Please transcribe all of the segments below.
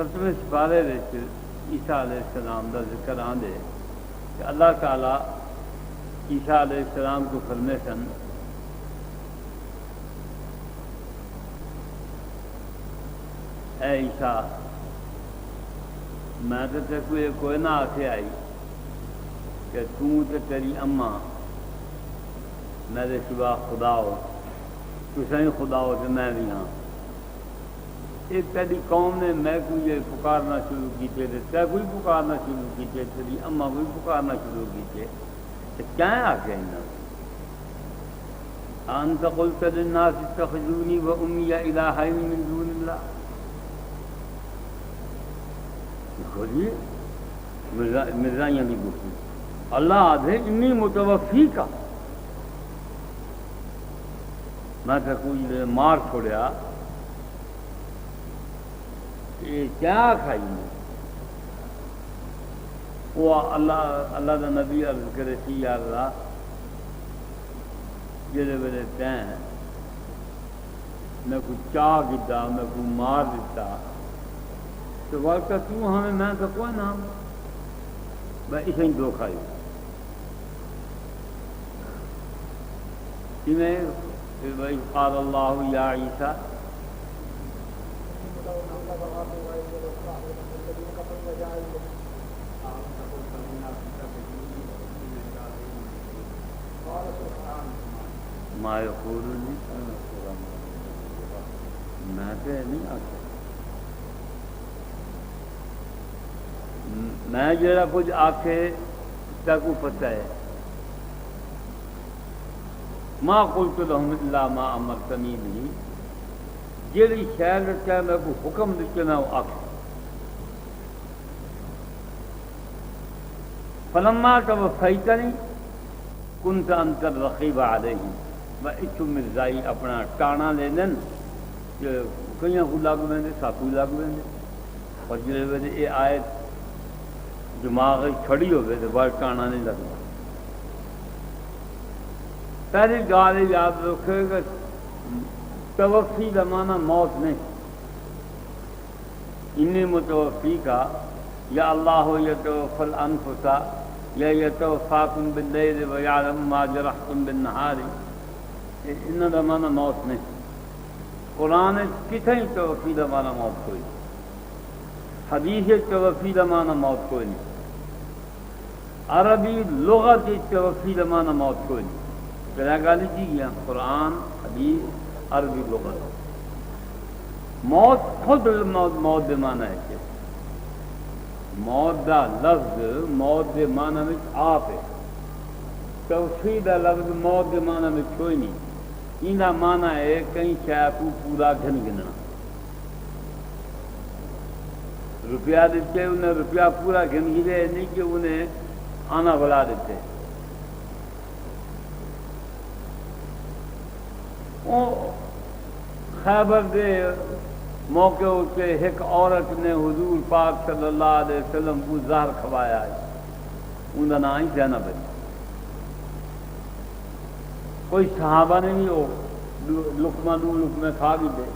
ستویں سپارے عیسیٰ علیہ السلام کا ذکر آندے کہ اللہ تعالیٰ عیسیٰ علیہ السلام کو فرمے سن اے عیسیٰ میں تو تیکو یہ کوئی نہ آکھے آئی کہ تو تیری اماں میرے سوا خدا ہو، تو صحیح خدا ہو تو میں بھی ہاں۔ ایک تیری قوم نے میں کو یہ پکارنا شروع کیتے تے کوئی پکارنا شروع کیتے، تیری اماں کوئی پکارنا شروع کیتے، تو کیا آکے انہوں انت قلت للناس اتخذونی و امی الہین من دون اللہ۔ دیکھو مرزائیاں بھی گفتگو اللہ آدھے انی متوفی کا میں تو کوئی مار چھوڑیا یہ کیا کھائی میں وہ اللہ دا نبی عرض کرے سی یا اللہ جڑے ویلے تین میں کو چاہ گدا میں کو مار دیتا تو واقعہ تو ہمیں میں تو کوئی نام میں اسے ہی دو کھائی میں پھر قال اللہ یا عیسیٰ ما یقولنی میں تو نہیں آتا میں جڑا کچھ آکھے تاکو پتہ ہے ما قلت لهم الا ما امرتنی بھی جیڑی شہر رکھا میں کو حکم دیتے نہ آکھے فلما توفیتنی کنت انت الرقیب علیہم میں اتو مرزائی اپنا ٹانا لے دن کہ کئیاں کو لاگ بندے ساتھو لاگ بندے اور جلے ویدے یہ آیت دماغ چھڑی ہوئے تو بار ٹانا نہیں لگتا پہلی گال یاد رکھے کہ توفی کا معنی موت نہیں انی متوفی کا یا اللہ یتوفی الانفس یا یتوفاکم باللیل ویعلم ما جرحتم بالنہار انہاں دا معنی موت نہیں قرآن کتھیں توفی دا معنی موت کوئی حدیث توفی دا معنی موت کوئی نہیں عربی لغت توفی دا معنی موت کوئی نہیں بلا گالی جی گیا قرآن حدیث عربی لغت موت خود موت دے معنی ہے کہ موت دا لفظ موت دے معنی میں آپ ہے توفی دا لفظ موت دے معنی میں کوئی نہیں ان دا معنی ہے کہیں شاہ کو پورا گھن گننا روپیہ دیتے انہیں روپیہ پورا گھن گرے نہیں کہ انہیں آنا بلا دیتے خیبر دے موقع سے ایک عورت نے حضور پاک صلی اللہ علیہ وسلم کو زہر کھوایا ہے ان کا نام ہی زینب ہے کوئی صحابہ نے نہیں ہو لقمہ دو لقمے کھا بھی دے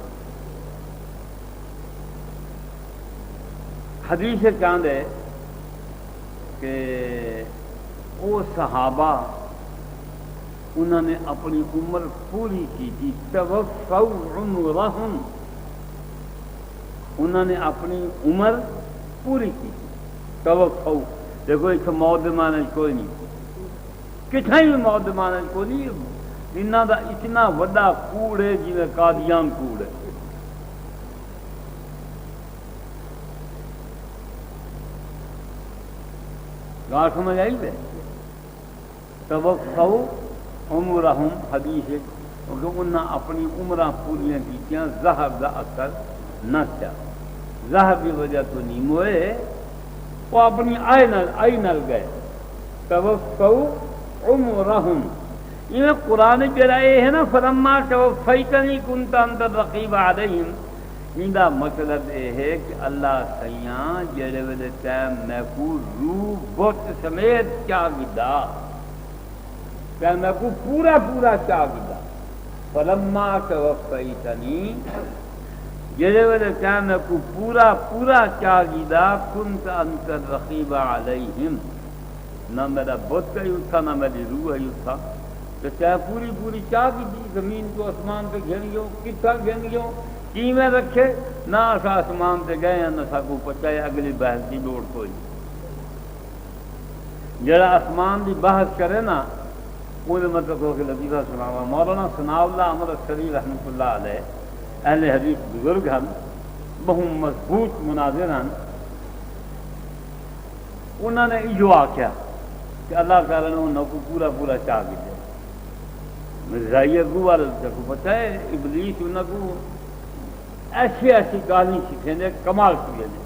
حدیث چاند ہے کہ وہ صحابہ انہوں نے اپنی عمر پوری کی تھی توفوا عمرہم انہوں نے اپنی عمر پوری کی تھی توفوا دیکھو اس موت معنی کوئی نہیں کتنا بھی موت معنی کوئی نہیں انہوں دا اتنا وڈا کوڑ ہے جی میں قادیان کوڑ ہے گاہ سمجھ آئی ہے توفوا عمرہم حدیث ہے کیونکہ انہاں اپنی عمرہ پوریاں کیتیاں زہر دا اثر نہ تھا زہر کی وجہ تو نہیں موئے وہ اپنی آئی نل گئے توفوا عمرہم یہ قرآن جرائے ہے نا فلما توفیتنی کنت انت الرقیب علیہم ان دا مطلب یہ ہے کہ اللہ سیاں جڑے ویلے ٹائم میں کو روح بت سمیت کیا گدا کہ میں کو پورا کیا گدا فلما توفیتنی جڑے ویلے ٹائم کو پورا پورا چاگیدا کنت انت رقیب علیہم، نہ میرا بت ہی تھا نہ میری روح ہی تھا، تو چاہے پوری پوری چاگی دی زمین کو آسمان پہ گھن گیو، کتھا گھن گیو کی میں رکھے، نہ اسا آسمان تے گئے ہیں نہ ساکو پچائے اگلی بحث کی لوڑ کوئی۔ جڑا آسمان دی بحث کرے نا وہ مطلب ہو کہ لطیفہ سناوا، مولانا ثناء اللہ احمد عسکری رحمۃ اللہ علیہ اہل حدیث بزرگ ہیں، بہت مضبوط مناظر ہیں، انہوں نے یہ آخیا کہ اللہ تعالیٰ نے انہوں کو پورا پورا چاہ دیا، مرزائی اگو والے کو پتہ ہے ابلیس انہوں کو ایسی ایسی گالی سکھیں دے کمال کیے دے،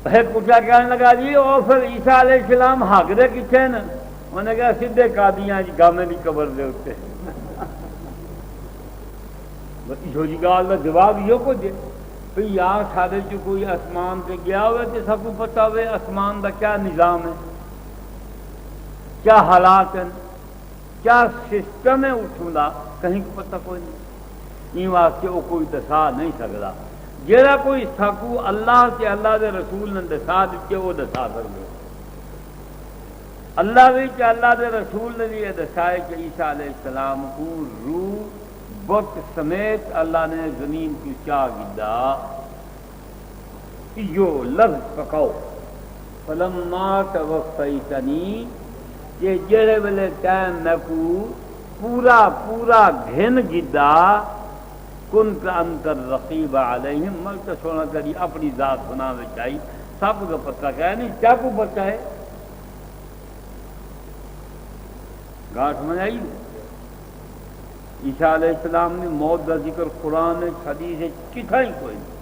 پھر پوچھا کہنے لگا جی اور پھر عیسیٰ علیہ السلام حق دے کتنے نا، انہوں نے کہا سیدھے قادیاں جی گامے دی قبر دے ہوتے جو جی گال کا جواب یہ کو دے بھئی یار سارے جو کوئی آسمان پہ گیا ہوئے تو سب کو پتا ہوئے آسمان کا کیا نظام ہے، کیا حالات ہیں، کیا سسٹم ہے اٹھوں دا، کہیں کو پتہ کوئی نہیں، این واسطے وہ کوئی دسا نہیں سکتا، جیڑا کوئی ساکو اللہ سے اللہ دے رسول نے دسا دیتے وہ دسا سکتے، اللہ بھی کہ اللہ دے رسول نے یہ دسائے کہ عیسیٰ علیہ السلام کو روح بت سمیت اللہ نے زمین کی چاہ گدا، یو لفظ پکاؤ فلما توفیتنی، یہ جڑے ویلے ٹائم میں کو پورا پورا گھن گدا، کنت انت الرقیب علیہم، میں تو سونا کری اپنی ذات سنا میں چاہیے سب کو پتہ کہ نہیں کیا کو پتہ ہے، گاٹھ میں آئی عیسیٰ علیہ السلام نے موت کا ذکر قرآن حدیث کتھا ہی کوئی نہیں،